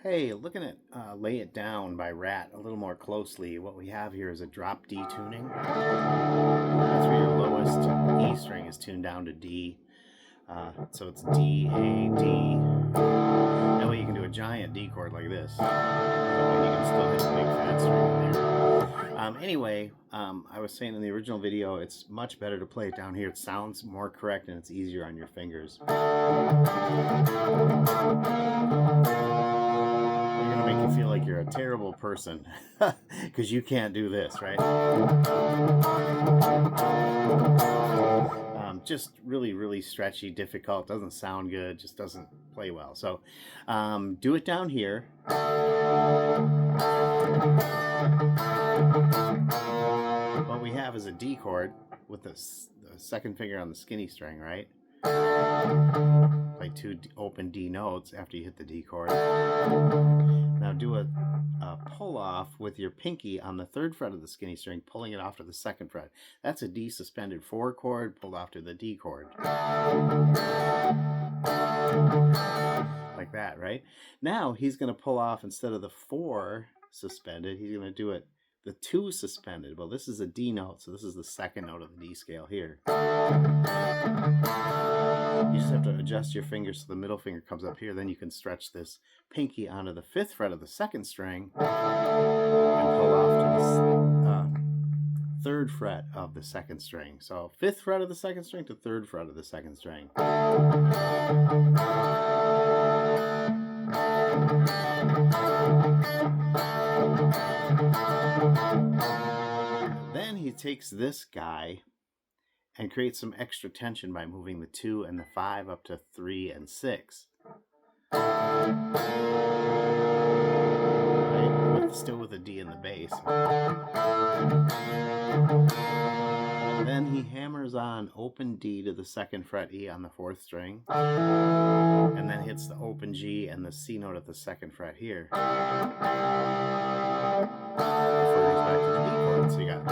Hey, looking at Lay It Down by Ratt a little more closely, what we have here is a drop D tuning. That's where your lowest E string is tuned down to D. So it's D, A, D. That way you can do a giant D chord like this. And you can still hit the big fat string in there. Anyway, I was saying in the original video, it's much better to play it down here. It sounds more correct and it's easier on your fingers. Make you feel like you're a terrible person because you can't do this, right? Just really stretchy, difficult, doesn't sound good, just doesn't play well. So do it down here. What we have is a D chord with the second finger on the skinny string, right? Play two open D notes after you hit the D chord. Now do a pull off with your pinky on the third fret of the skinny string, pulling it off to the second fret. That's a D suspended 4 chord pulled off to the D chord. Like that, right? Now he's going to pull off, instead of the 4 suspended, he's going to do it the 2 suspended. Well, this is a D note, so this is the second note of the D scale here. You just have to adjust your fingers so the middle finger comes up here. Then you can stretch this pinky onto the 5th fret of the second string and pull off to the 3rd fret of the second string. So 5th fret of the second string to 3rd fret of the second string. Then he takes this guy and creates some extra tension by moving the 2 and the 5 up to 3 and 6. Right? Still with a D in the bass. Then he hammers on open D to the 2nd fret E on the 4th string, and then hits the open G and the C note at the 2nd fret here. Before he's back to the D chord. So you got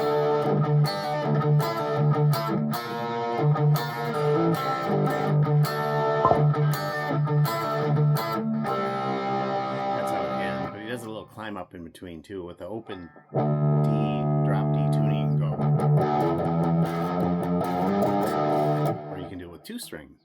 that's how it ends, but he does a little climb up in between too with the open D, drop D tuning go. Or you can do it with 2 strings.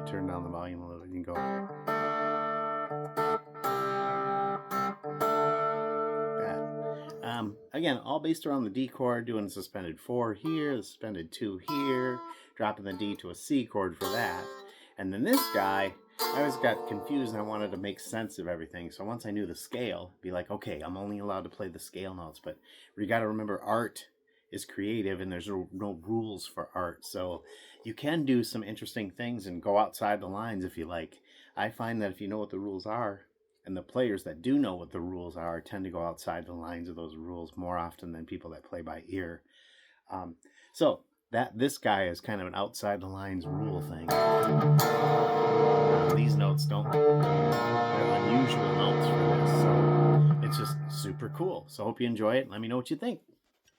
Turn down the volume a little, you can go like that. Again, all based around the D chord, doing a suspended 4 here, the suspended 2 here, dropping the D to a C chord for that. And then this guy, I always got confused and I wanted to make sense of everything. So once I knew the scale, be like, okay, I'm only allowed to play the scale notes, but you got to remember art is creative and there's no rules for art. So you can do some interesting things and go outside the lines if you like. I find that if you know what the rules are, and the players that do know what the rules are tend to go outside the lines of those rules more often than people that play by ear. So this guy is kind of an outside the lines rule thing. These notes they're unusual notes for this, so it's just super cool. So hope you enjoy it. Let me know what you think.